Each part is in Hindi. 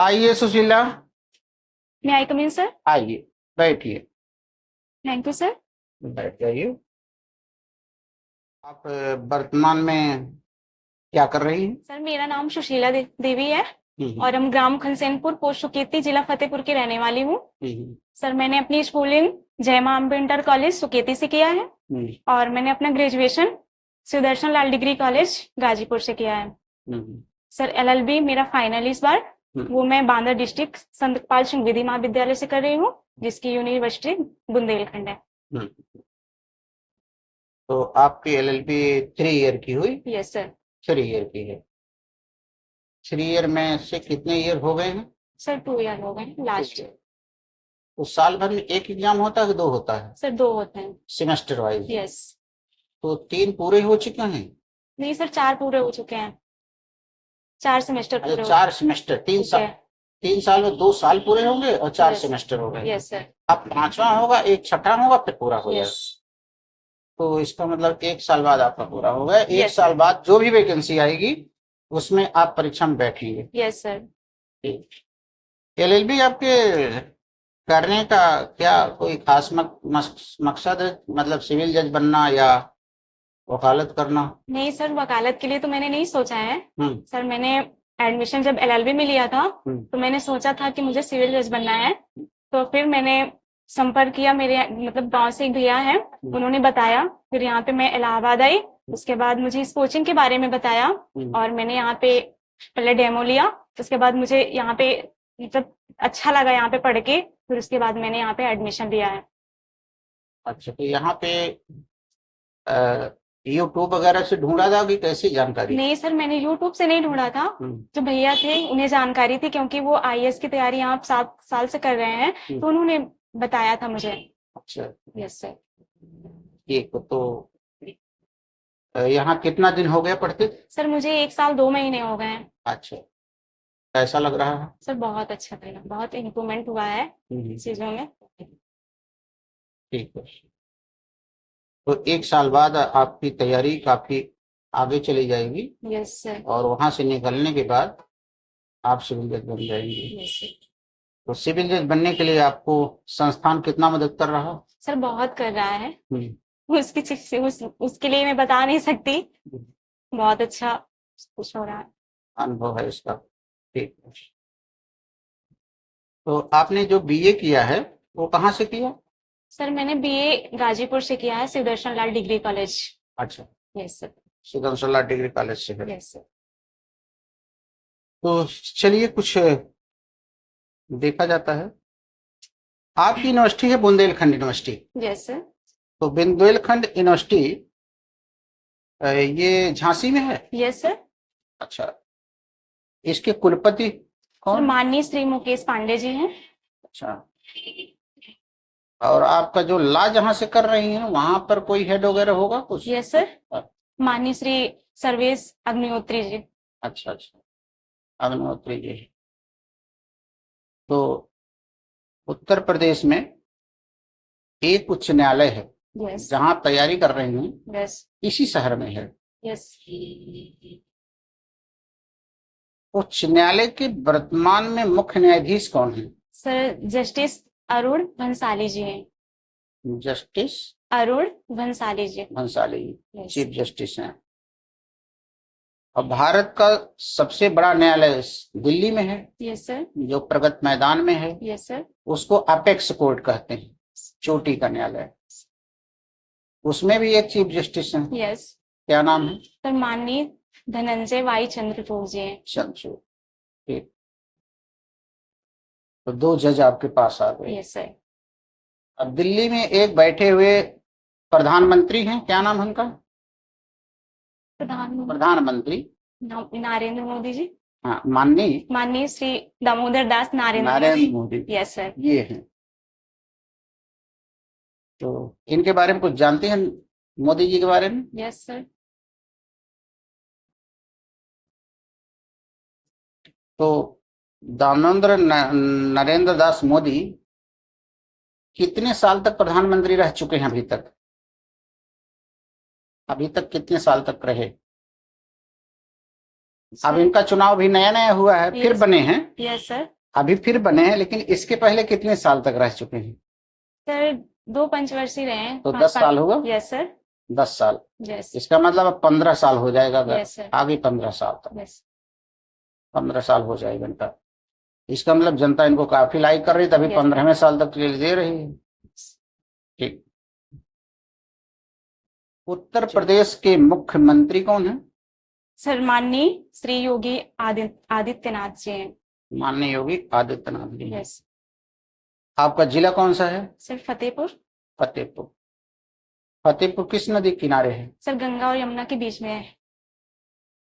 आइए सुशीला। मे आई कम इन सर। आइए, बैठिए। Thank you sir. बैठ जाइए। आप वर्तमान में क्या कर रही हैं? सर मेरा नाम सुशीला देवी है हम्म। और हम ग्राम खनसेनपुर पोस्ट सुकेती जिला फतेहपुर की रहने वाली हूँ। हम्म। सर मैंने अपनी स्कूलिंग जय मां अम्बे इंटर कॉलेज सुकेती से किया है हम्म। और मैंने अपना ग्रेजुएशन सुदर्शन लाल डिग्री कॉलेज गाजीपुर से किया है। हम्म। सर एलएलबी मेरा फाइनल इस बार, हम्म। वो मैं बांदा डिस्ट्रिक्ट संत कपाल सिंह विधि महाविद्यालय से कर रही हूँ, जिसकी यूनिवर्सिटी बुंदेलखंड है। हम्म। तो आपकी एलएलबी 3 ईयर की हुई? Yes sir. 3 ईयर की है। 3 ईयर में से कितने ईयर हो गए हैं? सर 2 ईयर हो गए लास्ट। तो साल भर में एक एग्जाम होता है कि 2 होता है? सर 2 होते हैं। Semester wise? यस। तो 3 पूरे हो चुके हैं? नहीं सर 4 पूरे हो चुके हैं, 4 सेमेस्टर अच्छा, पूरे हो 4 सेमेस्टर। तीन चुके साल हैं। 3 साल में 2 साल पूरे होंगे और 4 यस। सेमेस्टर हो गए। Yes sir. अब पांचवा होगा, एक छठा होगा, फिर पूरा हो जाएगा। यस। तो इसका मतलब 1 साल बाद आपका पूरा होगा। एक यस साल बाद जो भी वैकेंसी आएगी उसमें आप परीक्षा में बैठेंगे। Yes sir. एलएलबी आपके करने का क्या कोई खास मकसद है? मतलब सिविल जज बनना या वकालत करना? नहीं सर वकालत के लिए तो मैंने नहीं सोचा है। हम्म। सर मैंने एडमिशन जब एलएलबी में लिया था तो हम्म। मैंने सोचा था कि मुझे सिविल जज बनना है। तो फिर मैंने संपर्क किया, मेरे मतलब गांव से एक भैया हैं, उन्होंने बताया। फिर यहाँ पे मैं इलाहाबाद आई, उसके बाद मुझे इस कोचिंग के बारे में बताया और मैंने यहाँ पे पहले डेमो लिया। उसके बाद मुझे यहाँ पे मतलब अच्छा लगा यहाँ पे पढ़ के, फिर उसके बाद मैंने यहाँ पे एडमिशन लिया है। अच्छा, तो यहाँ पे यूट्यूब वगैरह से ढूंढा था कि कैसी जानकारी? नहीं सर मैंने यूट्यूब से नहीं ढूंढा था। जो भैया थे उन्हें जानकारी थी, क्योंकि वो आईएएस की तैयारी यहाँ 7 साल से कर रहे हैं, तो उन्होंने बताया था मुझे। अच्छा, यस सर। ठीक। तो यहाँ कितना दिन हो गया पढ़ते? सर मुझे 1 साल 2 महीने हो गए हैं। अच्छा, कैसा लग रहा है? सर बहुत अच्छा लगा, बहुत इम्प्रूवमेंट हुआ है चीजों में। ठीक है। तो 1 साल बाद आपकी तैयारी काफी आगे चली जाएगी यस सर। और वहां से निकलने के बाद आप सिविल जज बन जाएंगे। Yes sir. तो सिविल जज बनने के लिए आपको संस्थान कितना मदद कर रहा? सर बहुत कर रहा है। हम्म। उसके लिए मैं बता नहीं सकती। बहुत अच्छा कुछ हो रहा है। अनुभव है इसका। ठीक है। तो आपने जो बीए किया है वो कहाँ से किया? सर मैंने बीए गाजीपुर से किया है, सुदर्शन लाल डिग्री कॉलेज। अच्छा, yes sir. Sudarshan degree college से है। Yes sir. तो चलिए कुछ देखा जाता है। आपकी यूनिवर्सिटी है बुंदेलखंड यूनिवर्सिटी। Yes sir. तो बुंदेलखंड यूनिवर्सिटी ये झांसी में है? Yes sir. अच्छा, इसके कुलपति सर कौन? माननीय श्री मुकेश पांडे जी हैं। अच्छा, और आपका जो ला जहाँ से कर रही हैं वहां पर कोई हेड वगैरह होगा कुछ? Yes sir. माननीय श्री सर्वेश अग्निहोत्री जी। अच्छा अच्छा, अग्निहोत्री जी। तो उत्तर प्रदेश में एक उच्च न्यायालय है यस। जहां आप तैयारी कर रही हैं, यस। इसी शहर में है। यस। उच्च न्यायालय के वर्तमान में मुख्य न्यायाधीश कौन है? सर जस्टिस अरुण भंसाली जी हैं। जस्टिस अरुण भंसाली जी। भंसाली यस। चीफ जस्टिस हैं। और भारत का सबसे बड़ा न्यायालय दिल्ली में है, यस सर। जो प्रगति मैदान में है। Yes sir. उसको अपेक्स कोर्ट कहते हैं, चोटी का न्यायालय। उसमें भी एक चीफ जस्टिस हैं। यस। क्या नाम है? सर माननीय धनंजय वाई चंद्रचूड़ जी हैं। चंद्रचूड़। ठीक। तो 2 जज आपके पास आ गए। Yes sir. अब दिल्ली में एक बैठे हुए प्रधानमंत्री हैं, क्या नाम है उनका? प्रधानमंत्री नरेंद्र मोदी जी। हाँ, माननीय माननीय श्री दामोदर दास नारायण नरेंद्र मोदी। Yes sir. ये हैं। तो इनके बारे में कुछ जानते हैं, मोदी जी के बारे में? Yes sir. तो दामोदर नरेंद्र दास मोदी कितने साल तक प्रधानमंत्री रह चुके हैं अभी तक? अभी तक कितने साल तक रहे? अब इनका चुनाव भी नया नया हुआ है, फिर Yes. बने हैं, यस सर। अभी फिर बने हैं, लेकिन इसके पहले कितने साल तक रह चुके हैं? सर 2 पंचवर्षीय रहे हैं। तो 10 साल हुआ। Yes sir. 10 साल, यस। इसका मतलब अब 15 साल हो जाएगा, अगर यस सर। आगे 15 साल तक, यस। 15 साल हो जाएगा इनका। इसका मतलब जनता इनको काफी लाइक कर रही, तभी Yes. 15वें साल तक के लिए दे रही है। ठीक। उत्तर प्रदेश के मुख्यमंत्री कौन है? सर माननीय श्री योगी आदित्यनाथ जी हैं। माननीय योगी आदित्यनाथ जी हैं। यस। आपका जिला कौन सा है? सर फतेहपुर। फतेहपुर। फतेहपुर किस नदी के किनारे है? सर गंगा और यमुना के बीच में है।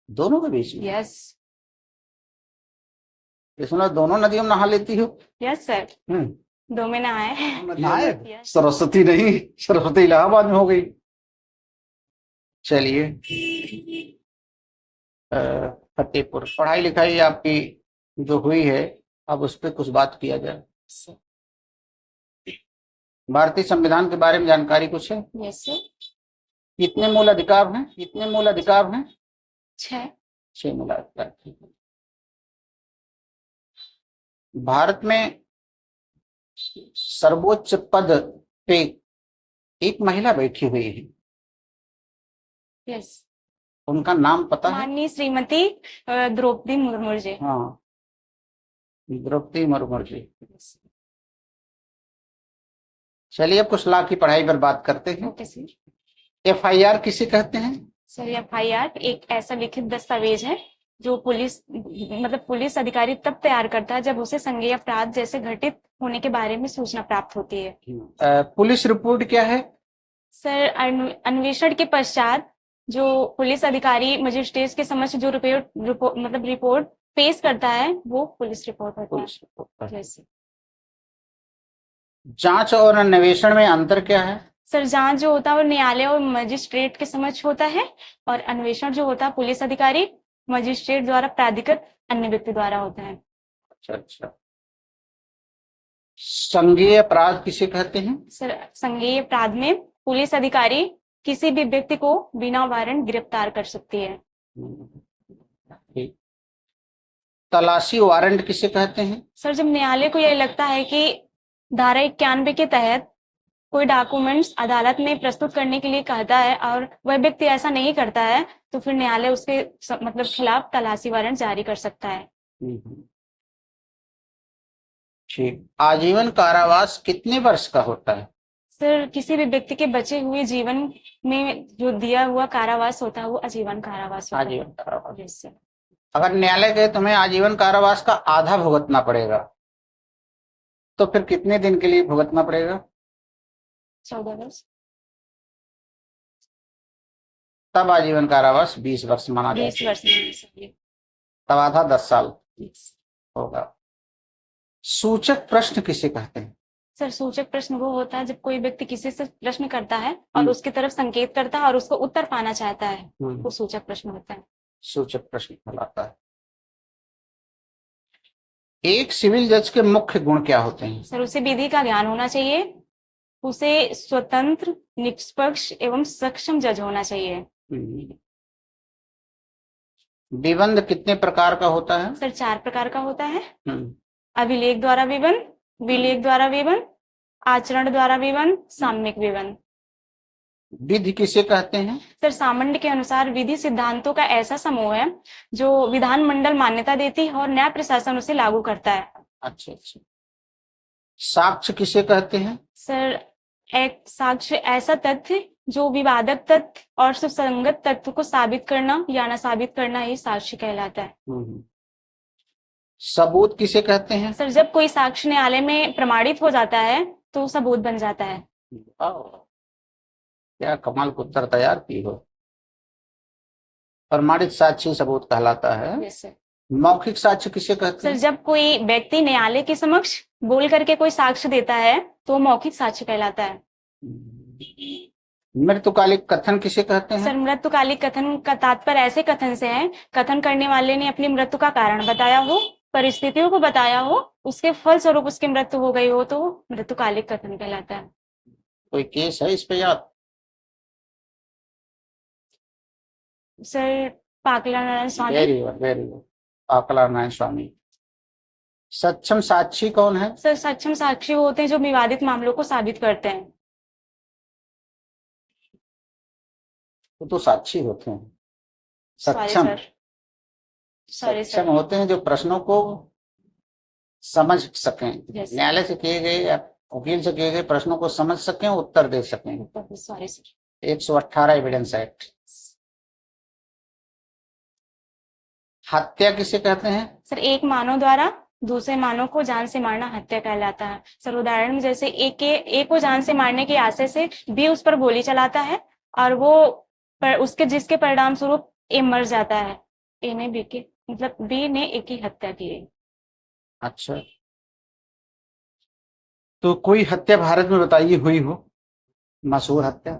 दोनों के बीच में? यस। इसमें दोनों नदियों में नहा लेती हो? Yes sir. 2 में नहाए हैं। नहाए? Yes. सरस्वती नहीं, सरस्वती इलाहाबाद में हो गई। चलिए, फतेहपुर, पढ़ाई लिखाई आपकी जो हुई है, अब उस पर कुछ बात किया जाए। भारतीय संविधान के बारे में जानकारी कुछ है? Yes sir. कितने मूल अधिकार हैं? कितने मूल अधिकार हैं? 6 मूल अधिकार। भारत में सर्वोच्च पद पे एक महिला बैठी हुई है, यस। उनका नाम पता है? माननीय श्रीमती द्रौपदी मुर्मू जी। हाँ, द्रौपदी मुर्मू जी। चलिए, अब कुछ लॉ की पढ़ाई पर बात करते हैं। Okay sir. FIR किसे कहते हैं? सर FIR एक ऐसा लिखित दस्तावेज है जो पुलिस अधिकारी तब तैयार करता है जब उसे संज्ञेय अपराध जैसे घटित होने के बारे में सूचना प्राप्त होती है। पुलिस रिपोर्ट क्या है? सर अन्वेषण के पश्चात जो पुलिस अधिकारी मजिस्ट्रेट के समक्ष जो रिपोर्ट पेश करता है वो पुलिस रिपोर्ट होता है। Police report. जैसे जांच और अन्वेषण में अंतर क्या है? सर जांच जो होता है वो न्यायालय और मजिस्ट्रेट के समक्ष होता है, और अन्वेषण जो होता है पुलिस अधिकारी मजिस्ट्रेट द्वारा प्राधिकृत अन्य व्यक्ति द्वारा होता है। अच्छा। संज्ञेय अपराध किसे कहते हैं? सर संज्ञेय अपराध में पुलिस अधिकारी किसी भी व्यक्ति को बिना वारंट गिरफ्तार कर सकती है। तलाशी वारंट किसे कहते हैं? सर जब न्यायालय को यह लगता है कि धारा 91 के तहत कोई डॉक्यूमेंट्स अदालत में प्रस्तुत करने के लिए कहता है और वह व्यक्ति ऐसा नहीं करता है, तो फिर न्यायालय उसके खिलाफ तलाशी वारंट जारी कर सकता है। ठीक। आजीवन कारावास कितने वर्ष का होता है? सर किसी भी व्यक्ति के बचे हुए जीवन में जो दिया हुआ कारावास होता है वो आजीवन कारावास होता है। आजीवन कारावास। अगर न्यायालय कहे तुम्हें आजीवन कारावास का आधा भुगतना पड़ेगा, तो फिर कितने दिन के लिए भुगतना पड़ेगा? 14 वर्ष। तब आजीवन कारावास 20 वर्ष माना जाएगा। 20 वर्ष माना चाहिए। तब आधा 10 साल होगा। सूचक प्रश्न किसे कहते हैं? सर सूचक प्रश्न वो होता है जब कोई व्यक्ति किसी से प्रश्न करता है और उसकी तरफ संकेत करता है और उसको उत्तर पाना चाहता है, वो सूचक प्रश्न होता है। सूचक प्रश्न कहलाता है। एक सिविल जज के मुख्य गुण क्या होते हैं? सर उसे विधि का ज्ञान होना चाहिए, उसे स्वतंत्र, निष्पक्ष एवं सक्षम जज होना चाहिए। विबंध कितने प्रकार का होता है? सर 4 प्रकार का होता है। अभिलेख द्वारा विबंध, विलेख द्वारा विबंध, आचरण द्वारा विबंध, साम्यिक विबंध। विधि किसे कहते हैं? सर सामान्य के अनुसार विधि सिद्धांतों का ऐसा समूह है जो विधानमंडल मान्यता देती है और न्याय प्रशासन उसे लागू करता है। अच्छा। साक्ष्य किसे कहते हैं? सर एक साक्ष्य ऐसा तथ्य जो विवादक तथ्य और सुसंगत तथ्य को साबित करना या न साबित करना ही साक्ष्य कहलाता है। सबूत किसे कहते हैं? सर जब कोई साक्ष्य न्यायालय में प्रमाणित हो जाता है तो सबूत बन जाता है। क्या कमाल को उत्तर तैयार की हो। प्रमाणित साक्ष्य सबूत कहलाता है। Yes sir. मौखिक साक्ष्य किसे कहते हैं? सर जब कोई व्यक्ति न्यायालय के समक्ष बोल करके कोई साक्ष्य देता है तो मौखिक साक्ष्य कहलाता है। मृत्युकालिक कथन किसे कहते हैं? सर मृत्युकालिक कथन का तात्पर्य ऐसे कथन से है, कथन करने वाले ने अपनी मृत्यु का कारण बताया हो, परिस्थितियों को बताया हो, उसके फलस्वरूप उसकी मृत्यु हो गई हो, तो मृत्युकालिक कथन कहलाता है। कोई केस है इस पे याद? Sir Pakala Narayan Swami. Very good, very good. Aakala Narayan Swami. Saksham Sakshi कौन है? सर सक्षम साक्षी वो होते हैं जो विवादित मामलों को साबित करते हैं। वो तो साक्षी होते हैं। सॉरी सक्षम सर, सॉरी सक्षम सर। होते हैं जो प्रश्नों को समझ सकें, यस न्यायालय से किए गए या वकील से किए गए प्रश्नों को समझ सकें, उत्तर दे सकें। Sorry sir. 118 evidence act. हत्या किसे कहते हैं? सर एक मानव द्वारा दूसरे मानव को जान से मारना हत्या कहलाता है। सर उदाहरण में जैसे ए को जान से मारने के आशय से बी उस पर गोली चलाता है और वो उसके जिसके परिणाम स्वरूप ए मर जाता है। ए ने बी के मतलब बी ने ए की हत्या की है। अच्छा, तो कोई हत्या भारत में बताइए हुई हो, मशहूर हत्या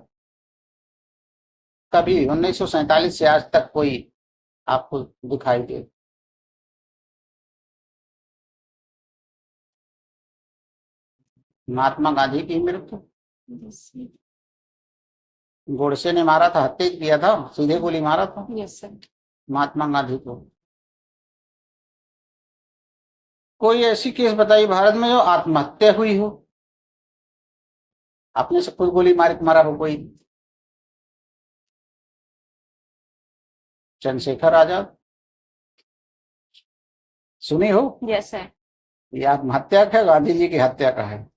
कभी 1947 से आज तक कोई आपको दिखाई दे? महात्मा गांधी की मृत्यु, गोडसे ने मारा था, हत्या किया था, सीधे गोली मारा था यस सर। महात्मा गांधी को। कोई ऐसी केस बताइए भारत में जो आत्महत्या हुई हो, अपने से खुद गोली मारा हो कोई? चंद्रशेखर आजाद सुनी हो? Yes sir. ये आत्महत्या का, गांधी जी की हत्या का है।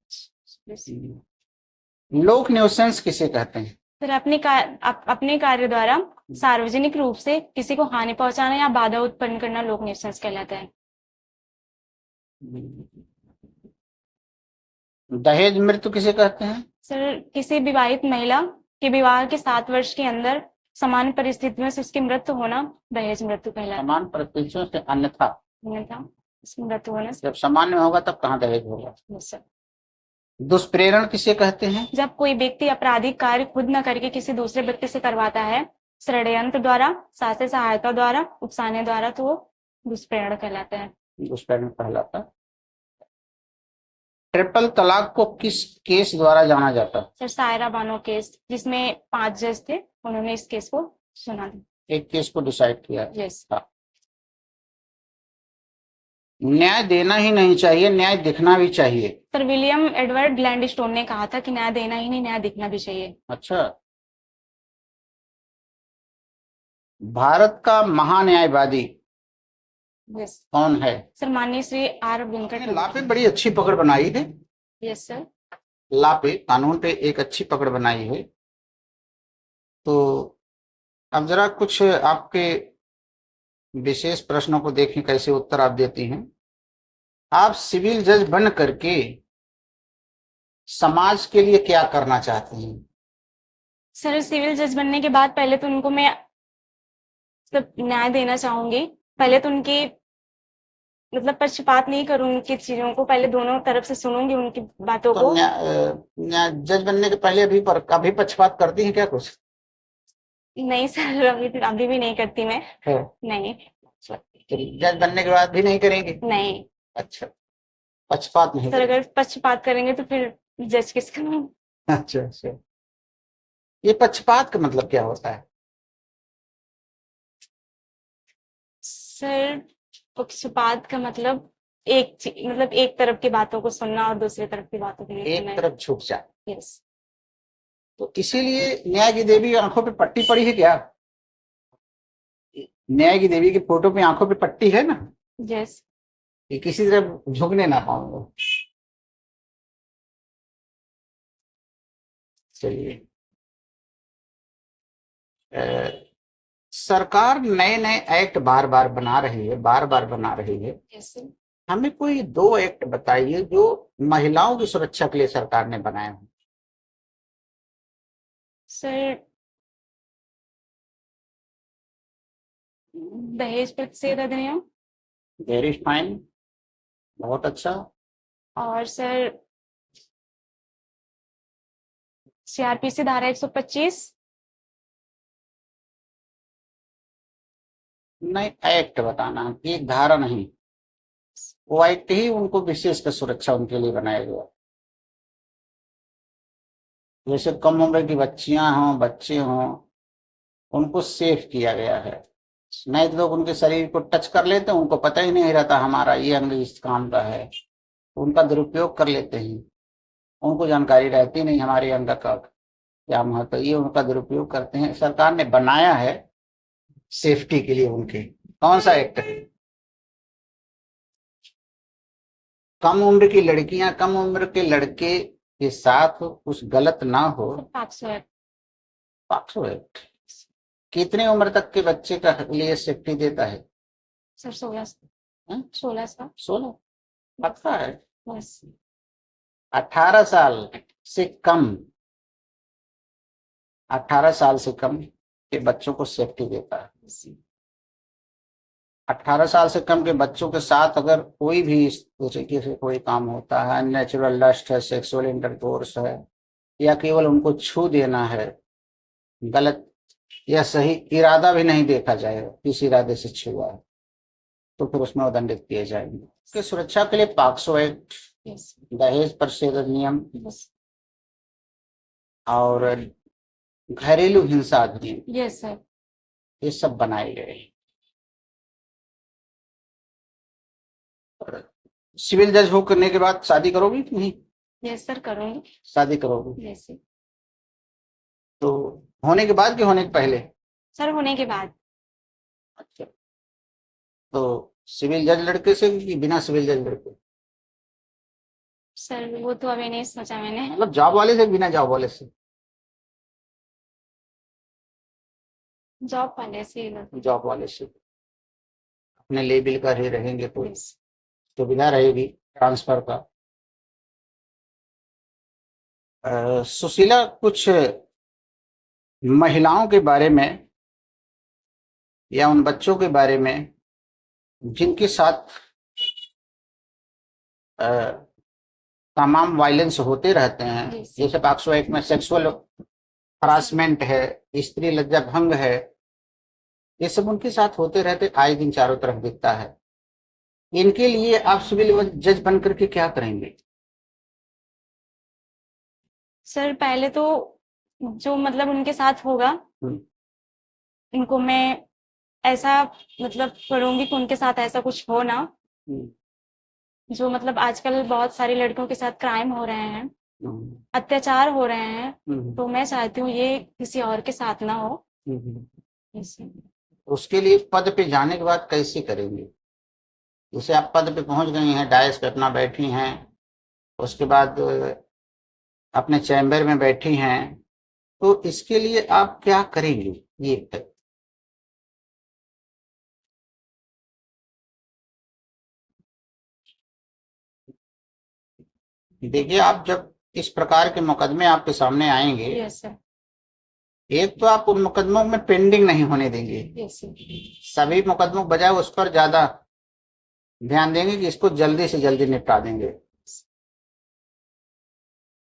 लोक न्यूसेंस किसे कहते हैं? सर अपने कार्य द्वारा सार्वजनिक रूप से किसी को हानि पहुंचाना या बाधा उत्पन्न करना लोक न्यूसेंस कहलाता है। दहेज मृत्यु किसे कहते हैं? सर किसी विवाहित महिला के विवाह के 7 वर्ष के अंदर समान परिस्थितियों से उसकी मृत्यु होना दहेज मृत्यु कहलाता है। समान परिस्थितियों से अन्यथा उसकी मृत्यु होने से। जब सामान्य होगा तब कहाँ दहेज होगा? Yes sir. दुष्प्रेरण किसे कहते हैं? जब कोई व्यक्ति आपराधिक कार्य खुद न करके किसी दूसरे व्यक्ति से करवाता है, षड्यंत्र द्वारा, साथ सहायता द्वारा, उकसाने द्वारा, तो वो दुष्प्रेरण कहलाता है। दुष्प्रेरण कहलाता है। ट्रिपल तलाक को किस केस द्वारा जाना जाता है? सर सायरा बानो केस, जिसमें 5 जज थे, उन्होंने इस केस को सुना था। एक केस को डिसाइड किया। यस। न्याय देना ही नहीं चाहिए, न्याय दिखना भी चाहिए। सर विलियम एडवर्ड ग्लैडस्टोन ने कहा था कि न्याय देना ही नहीं, न्याय दिखना भी चाहिए। अच्छा, भारत का महान्यायवादी यस कौन है? सर माननीय श्री आर वेंकट। ला पे बड़ी अच्छी पकड़ बनाई है। Yes sir. ला पे, कानून पे एक अच्छी पकड़ बनाई है। तो अब जरा कुछ आपके विशेष प्रश्नों को देखें कैसे उत्तर आप देती हैं। आप सिविल जज बन करके समाज के लिए क्या करना चाहती हैं? सर सिविल जज बनने के बाद पहले तो उनको मैं मतलब न्याय देना चाहूंगी। पहले तो उनकी मतलब पक्षपात नहीं करूंगी उनकी चीजों को, पहले दोनों तरफ से सुनूंगी उनकी बातों तो को। जज बनने के पहले अभी पक्षपात करती हैं क्या कुछ? नहीं सर, अभी भी नहीं करती मैं। है? नहीं। तो जज बनने के बाद भी नहीं करेंगे? नहीं। अच्छा, पक्षपात नहीं सर अगर पक्षपात करेंगे तो फिर जज किसका? अच्छा अच्छा, ये पक्षपात का मतलब क्या होता है? सर पक्षपात का मतलब एक तरफ की बातों को सुनना और दूसरी तरफ की बातों को नहीं सुनना। एक तरफ झुक जाए। यस। तो इसीलिए न्याय की देवी आंखों पे पट्टी पड़ी है क्या? न्याय की देवी की फोटो पे आंखों पे पट्टी है ना? यस। कि किसी तरफ झुकने ना पाऊंगा। चलिए, सरकार नए नए एक्ट बार बार बना रही है। यस हमें कोई 2 एक्ट बताइए जो महिलाओं की सुरक्षा के लिए सरकार ने बनाए हैं। सर दहेज प्रतिषेध अधिनियम। वेरी फाइन, बहुत अच्छा। और सर सीआरपीसी धारा 125। नहीं, एक्ट बताना, एक धारा नहीं। वो एक्ट ही उनको विशेष कर सुरक्षा उनके लिए बनाया गया। जैसे कम उम्र की बच्चियां हों, बच्चे हों, उनको सेफ किया गया है। नहीं तो लोग उनके शरीर को टच कर लेते हैं, उनको पता ही नहीं रहता हमारा ये अंग इस काम का है, उनका दुरुपयोग कर लेते हैं। उनको जानकारी रहती नहीं हमारे अंग का क्या महत्व, ये उनका दुरुपयोग करते हैं। सरकार ने बनाया है सेफ्टी के लिए उनके। कौन सा एक्ट है? कम उम्र की लड़कियां कम उम्र के लड़के के साथ कुछ गलत ना हो। POCSO act. पॉक्सो एक्ट कितनी उम्र तक के बच्चे का लिए सेफ्टी देता है? सर 16 हैं? 16 साल। 16 पक्का है? बस 18 साल से कम, 18 साल से कम के बच्चों को सेफ्टी देता है। 18 साल से कम के बच्चों के साथ अगर कोई भी इस तरीके से कोई काम होता है, नेचुरल लस्ट है, सेक्सुअल इंटरकोर्स है, या केवल उनको छू देना है, गलत या सही इरादा भी नहीं देखा जाएगा, किस इरादे से छुआ है, तो फिर उसमें वो दंडित किए जाएंगे। इसकी सुरक्षा के लिए पॉक्सो एक्ट, यस दहेज प्रतिषेध अधिनियम यस और घरेलू हिंसा अधिनियम, यस सर। ये सब बनाए गए। सिविल जज हो करने के बाद शादी करोगी कि नहीं? यस सर करूँगी। शादी करोगी यस तो होने के बाद कि होने के पहले? सर होने के बाद। अच्छा, तो सिविल जज लड़के से कि बिना सिविल जज लड़के? सर वो तो अभी नहीं सोचा मैंने। मतलब जॉब वाले से कि बिना जॉब वाले से? जॉब वाले से। जॉब वाले से अपने लेवल का ही रहेंगे तो यस सुविधा रहेगी ट्रांसफर का। सुशीला, कुछ महिलाओं के बारे में या उन बच्चों के बारे में जिनके साथ तमाम वायलेंस होते रहते हैं, Yes. जैसे पॉक्सो एक्ट में सेक्सुअल हरासमेंट है, स्त्री लज्जा भंग है, ये सब उनके साथ होते रहते आए दिन चारों तरफ दिखता है। इनके लिए आप सिविल जज बन करके क्या करेंगे? सर पहले तो जो मतलब उनके साथ होगा उनको मैं ऐसा मतलब करूंगी कि उनके साथ ऐसा कुछ हो ना, जो मतलब आजकल बहुत सारी लड़कियों के साथ क्राइम हो रहे हैं, अत्याचार हो रहे हैं, तो मैं चाहती हूँ ये किसी और के साथ ना हो। उसके लिए पद पे जाने के बाद कैसे करेंगे? जैसे आप पद पे पहुंच गई हैं, डायस पे अपना बैठी हैं, उसके बाद अपने चैम्बर में बैठी हैं, तो इसके लिए आप क्या करेंगे? ये देखिए, आप जब इस प्रकार के मुकदमे आपके सामने आएंगे, यस सर। एक तो आप उन मुकदमों में पेंडिंग नहीं होने देंगे। Yes sir. सभी मुकदमों बजाय उस पर ज्यादा ध्यान देंगे कि इसको जल्दी से जल्दी निपटा देंगे।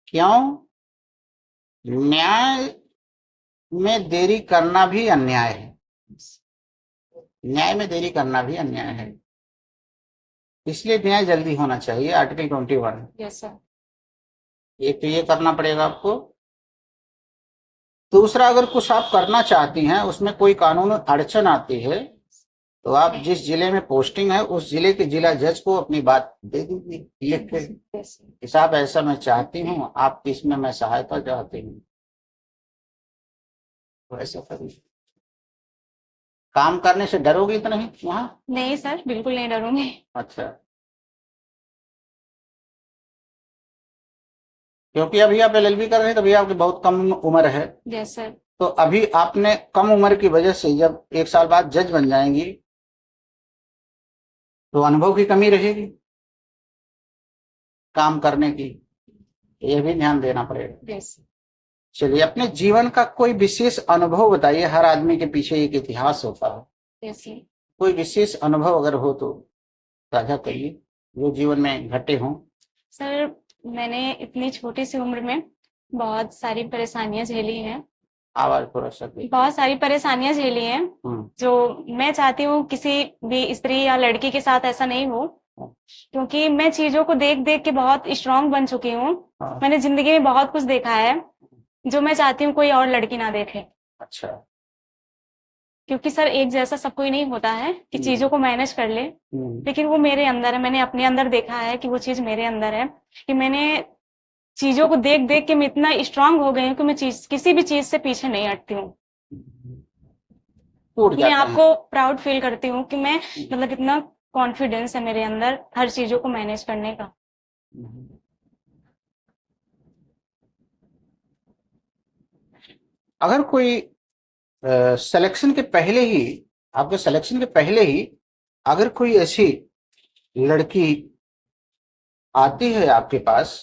क्यों? न्याय में देरी करना भी अन्याय है। न्याय में देरी करना भी अन्याय है, इसलिए न्याय जल्दी होना चाहिए। आर्टिकल 21। Yes sir. एक तो ये करना पड़ेगा आपको। दूसरा, अगर कुछ आप करना चाहती हैं, उसमें कोई कानूनी अड़चन आती है, तो आप जिस जिले में पोस्टिंग है उस जिले के जिला जज को अपनी बात दे दीजिए लिख के कि साहब ऐसा मैं चाहती हूँ, आपकी इसमें मैं सहायता चाहती हूँ, तो ऐसा करिए। काम करने से डरोगी तो नहीं वहां? नहीं सर बिल्कुल नहीं डरूंगी। अच्छा, क्योंकि अभी आप एलएलबी कर रहे हैं, तभी आपकी बहुत कम उम्र है। Yes sir. तो अभी आपने कम उम्र की वजह से जब 1 साल बाद जज बन जाएंगी तो अनुभव की कमी रहेगी काम करने की, ये भी ध्यान देना पड़ेगा। यस। चलिए, अपने जीवन का कोई विशेष अनुभव बताइए। हर आदमी के पीछे एक इतिहास होता है। Yes sir. कोई विशेष अनुभव अगर हो तो साझा करिए, जो जीवन में घटे हों। सर मैंने इतनी छोटी सी उम्र में बहुत सारी परेशानियां झेली हैं। आवाज थोड़ा सा दे। बहुत सारी परेशानियां झेली हैं, जो मैं चाहती हूँ किसी भी स्त्री या लड़की के साथ ऐसा नहीं हो, क्योंकि मैं चीजों को देख देख के बहुत स्ट्रांग बन चुकी हूँ। मैंने जिंदगी में बहुत कुछ देखा है जो मैं चाहती हूँ कोई और लड़की ना देखे। अच्छा, क्योंकि सर एक जैसा सब कोई नहीं होता है कि चीजों को मैनेज कर ले, लेकिन वो मेरे अंदर है। मैंने अपने अंदर देखा है कि वो चीज मेरे अंदर है, कि मैंने चीजों को देख देख के मैं इतना स्ट्रांग हो गई हूँ कि मैं किसी भी चीज से पीछे नहीं हटती हूँ। टूट अपने जाते आप हैं। को प्राउड फील करती हूँ कि मैं मतलब कितना कॉन्फिडेंस है मेरे अंदर हर चीजों को मैनेज करने का। अगर कोई सिलेक्शन के पहले ही, आपके सिलेक्शन के पहले ही अगर कोई ऐसी लड़की आती है आपके पास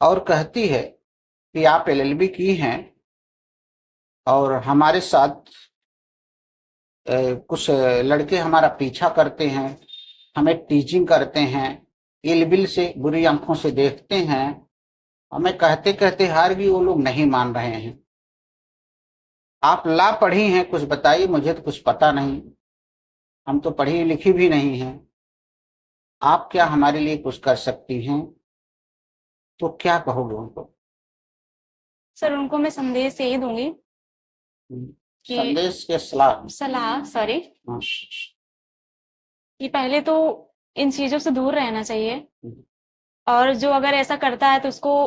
और कहती है कि आप एलएलबी की हैं और हमारे साथ कुछ लड़के हमारा पीछा करते हैं, हमें टीचिंग करते हैं, इलबिल से बुरी आंखों से देखते हैं, हमें कहते कहते हार भी वो लोग नहीं मान रहे हैं, आप ला पढ़ी हैं, कुछ बताइए, मुझे तो कुछ पता नहीं, हम तो पढ़ी लिखी भी नहीं हैं, आप क्या हमारे लिए कुछ कर सकती हैं? तो क्या कहोगे उनको? सर उनको मैं संदेश यही दूंगी कि संदेश के सलाह? सलाह सॉरी, हाँ। कि पहले तो इन चीजों से दूर रहना चाहिए, और जो अगर ऐसा करता है तो उसको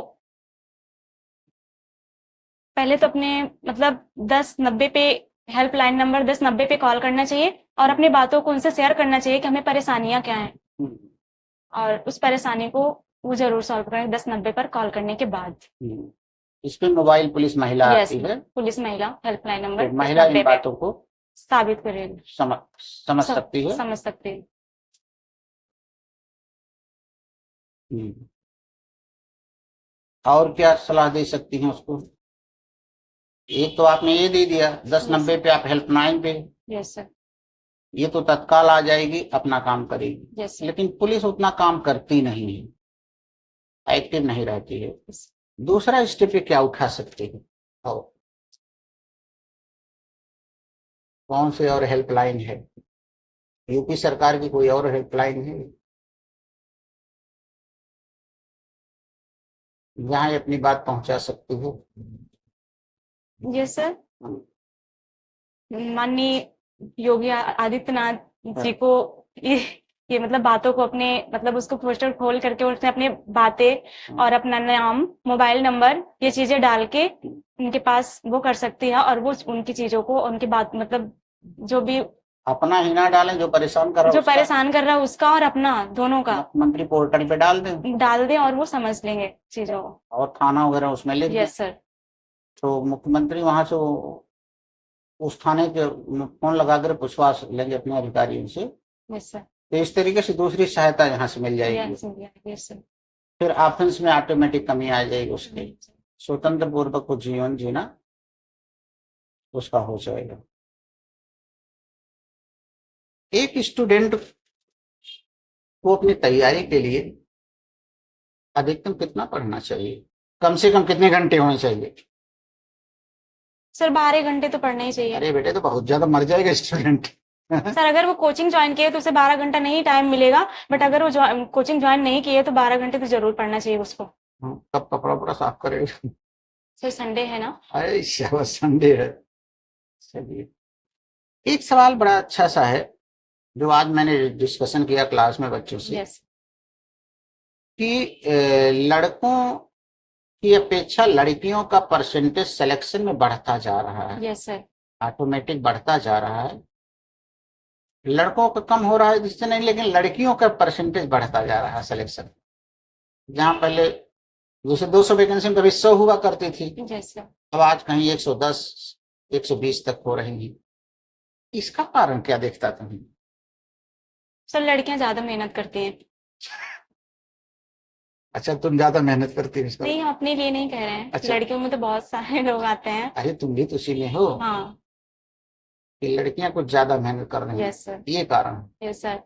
पहले तो अपने मतलब 1090 पे हेल्पलाइन नंबर 1090 पे कॉल करना चाहिए और अपनी बातों को उनसे शेयर करना चाहिए कि हमें परेशानियां क्या हैं, और उस परेशानी को वो जरूर सॉल्व करें 1090 पर कॉल करने के बाद। इसमें मोबाइल पुलिस महिला यस, आती है, पुलिस महिला हेल्पलाइन नंबर तो महिला 1090 इन पे बातों को साबित करेगी, समझ सकती है। समझ सकती है। और क्या सलाह दे सकती हैं उसको? एक तो आपने ये दे दिया 1090 पे, आप हेल्पलाइन पे, यस सर, ये तो तत्काल आ जाएगी, अपना काम करेगी। यस लेकिन पुलिस उतना काम करती नहीं है, एक्टिव नहीं रहती है। दूसरा स्टेप पे क्या उठा सकते हैं? और कौन से और हेल्पलाइन है? यूपी सरकार की कोई और हेल्पलाइन है जहां ये अपनी बात पहुंचा सकती हो? यस सर, माननीय योगी आदित्यनाथ जी को ये मतलब बातों को अपने मतलब उसको पोस्टर खोल करके उसने अपने बातें और अपना नाम मोबाइल नंबर ये चीजें डाल के उनके पास वो कर सकती है, और वो उनकी चीजों को उनकी बात मतलब जो भी अपना ही ना डालें, जो परेशान कर रहा जो उसका, परेशान कर रहा है उसका और अपना दोनों का मुख्यमंत्री पोर्टल पे डाल दें और वो समझ लेंगे चीजों को। और थाना वगैरह उसमें लिख दें। यस सर, तो मुख्यमंत्री वहां से उस थाने के फोन लगा कर पूछवा लेंगे अपने अधिकारियों से। यस सर, तो इस तरीके से दूसरी सहायता यहाँ से मिल जाएगी। यस सर, फिर ऑफेंस में ऑटोमेटिक कमी आ जाएगी, उसके स्वतंत्र पूर्वक को जीवन जीना उसका हो जाएगा। एक स्टूडेंट को अपनी तैयारी के लिए अधिकतम कितना पढ़ना चाहिए? कम से कम कितने घंटे होने चाहिए? सर 12 घंटे तो पढ़ना ही चाहिए। अरे बेटे, तो बहुत ज्यादा मर जाएगा स्टूडेंट। सर अगर वो कोचिंग ज्वाइन किए तो उसे 12 घंटा नहीं टाइम मिलेगा, बट अगर वो कोचिंग ज्वाइन नहीं किए तो 12 घंटे तो जरूर पढ़ना चाहिए उसको। कब कपड़ा वपड़ा साफ करेगा? सर संडे है ना। अरे शाबाश, संडे है। चलिए, एक सवाल बड़ा अच्छा सा है जो आज मैंने डिस्कशन किया क्लास में बच्चों से, यस, कि लड़कों की अपेक्षा लड़कियों का परसेंटेज सिलेक्शन में बढ़ता जा रहा है। यस सर, ऑटोमेटिक बढ़ता जा रहा है। लड़कों का कम हो रहा है जिससे नहीं, लेकिन लड़कियों का परसेंटेज बढ़ता जा रहा है सिलेक्शन। जहां पहले जैसे 200 वैकेंसी में कभी 100 हुआ करती थी, यस सर, अब आज कहीं 110 120 तक हो रही है। इसका कारण क्या देखता तुम्हें? सर लड़कियां ज्यादा मेहनत करती हैं। अच्छा, तुम ज्यादा मेहनत करती हो? नहीं, हम अपने लिए नहीं कह रहे हैं। अच्छा। लड़कियों में तो बहुत सारे लोग आते हैं। अरे तुम भी तो उसी में हो। हाँ, कि लड़कियां कुछ ज्यादा मेहनत कर रही हैं, यस सर, ये कारण है। Yes sir.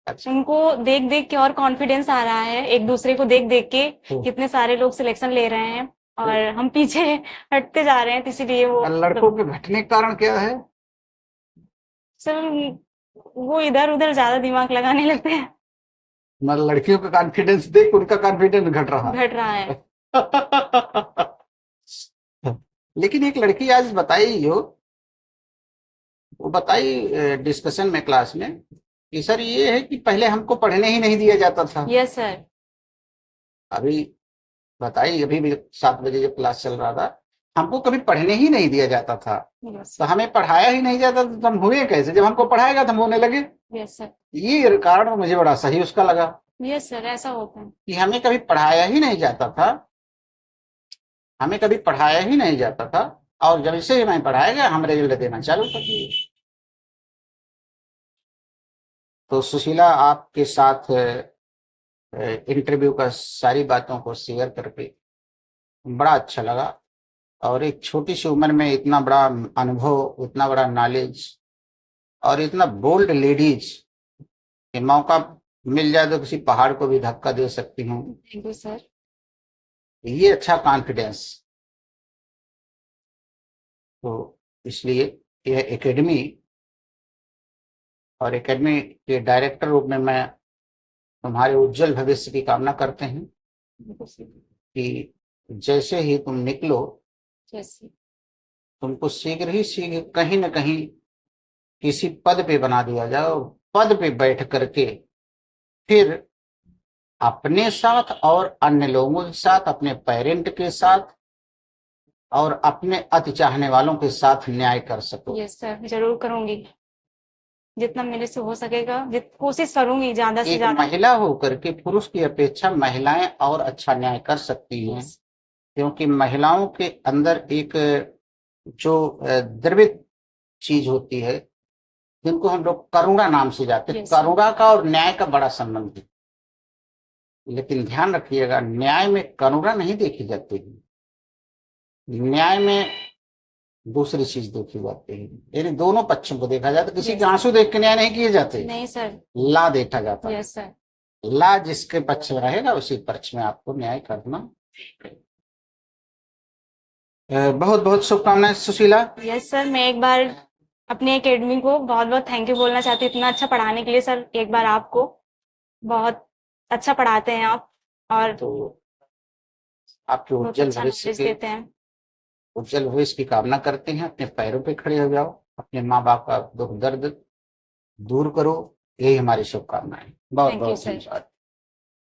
अच्छा। उनको देख देख के और कॉन्फिडेंस आ रहा है, एक दूसरे को देख देख के कितने सारे लोग सिलेक्शन ले रहे हैं और हम पीछे हटते जा रहे हैं, तो इसीलिए वो लड़कों के घटने का कारण क्या है? सर वो इधर उधर ज्यादा दिमाग लगाने लगते हैं। मतलब लड़कियों का कॉन्फिडेंस देख उनका कॉन्फिडेंस घट रहा है। लेकिन एक लड़की आज बताई हो वो बताई डिस्कशन में क्लास में कि सर ये है कि पहले हमको पढ़ने ही नहीं दिया जाता था। Yes sir. अभी बताइए, अभी भी 7 बजे जब क्लास चल रहा था, हमको कभी पढ़ने ही नहीं दिया जाता था, यस तो हमें पढ़ाया ही नहीं जाता तो हम हुए कैसे? जब हमको पढ़ाएगा तो हम होने लगे। Yes sir. ये कारण मुझे बड़ा सही उसका लगा यस सर, ऐसा होता है। कि हमें कभी पढ़ाया ही नहीं जाता था, हमें कभी पढ़ाया ही नहीं जाता था, और जब इसे हमें पढ़ाया गया हम रिजल्ट देना चालू कर दिए। तो सुशीला, आपके साथ इंटरव्यू का सारी बातों को शेयर करके बड़ा अच्छा लगा, और एक छोटी सी उम्र में इतना बड़ा अनुभव, इतना बड़ा नॉलेज, और इतना बोल्ड लेडीज कि मौका मिल जाए तो किसी पहाड़ को भी धक्का दे सकती हूँ, थैंक यू सर। ये अच्छा कॉन्फिडेंस। तो इसलिए यह एकेडमी, और एकेडमी के डायरेक्टर रूप में मैं तुम्हारे उज्जवल भविष्य की कामना करते हैं कि जैसे ही तुम निकलो, तुमको शीघ्र ही शीघ्र कहीं न कहीं किसी पद पे बना दिया जाए, और पद पे बैठ करके फिर अपने साथ और अन्य लोगों के साथ, अपने पेरेंट के साथ और अपने अति चाहने वालों के साथ न्याय कर सको। यस सर, जरूर करूंगी, जितना मेरे से हो सकेगा, कोशिश करूंगी ज्यादा से एक ज्यादा। महिला होकर के पुरुष की अपेक्षा महिलाएं और अच्छा न्याय कर सकती हैं, Yes. क्योंकि महिलाओं के अंदर एक जो द्रवित चीज होती है, जिनको हम लोग करुणा नाम से जाते हैं, Yes. करुणा का और न्याय का बड़ा संबंध है। लेकिन ध्यान रखिएगा, न्याय में करुणा नहीं देखी जाती है, न्याय में दूसरी चीज देखी जाती है, यानी दोनों पक्षों को देखा जाता है। किसी Yes. के आंसू देख के न्याय नहीं किए जाते, नहीं सर। ला देखा जाता है। Yes sir. ला जिसके पक्ष में रहेगा उसी पक्ष में आपको न्याय करना। बहुत बहुत शुभकामनाएं सुशीला। यस सर, मैं एक बार अपनी एकेडमी को बहुत बहुत थैंक यू बोलना चाहती हूँ इतना अच्छा पढ़ाने के लिए। सर एक बार आपको, बहुत अच्छा पढ़ाते हैं आप, और तो आपके बहुत उज्जवल अच्छा भविष्य नॉलेज के, देते हैं। उज्जवल भविष्य की कामना करते हैं। अपने पैरों पे खड़े हो जाओ, अपने माँ बाप का दुख दर्द दूर करो, यही हमारी शुभकामनाएं। बहुत थैंक यू बहुत सर। धन्यवाद।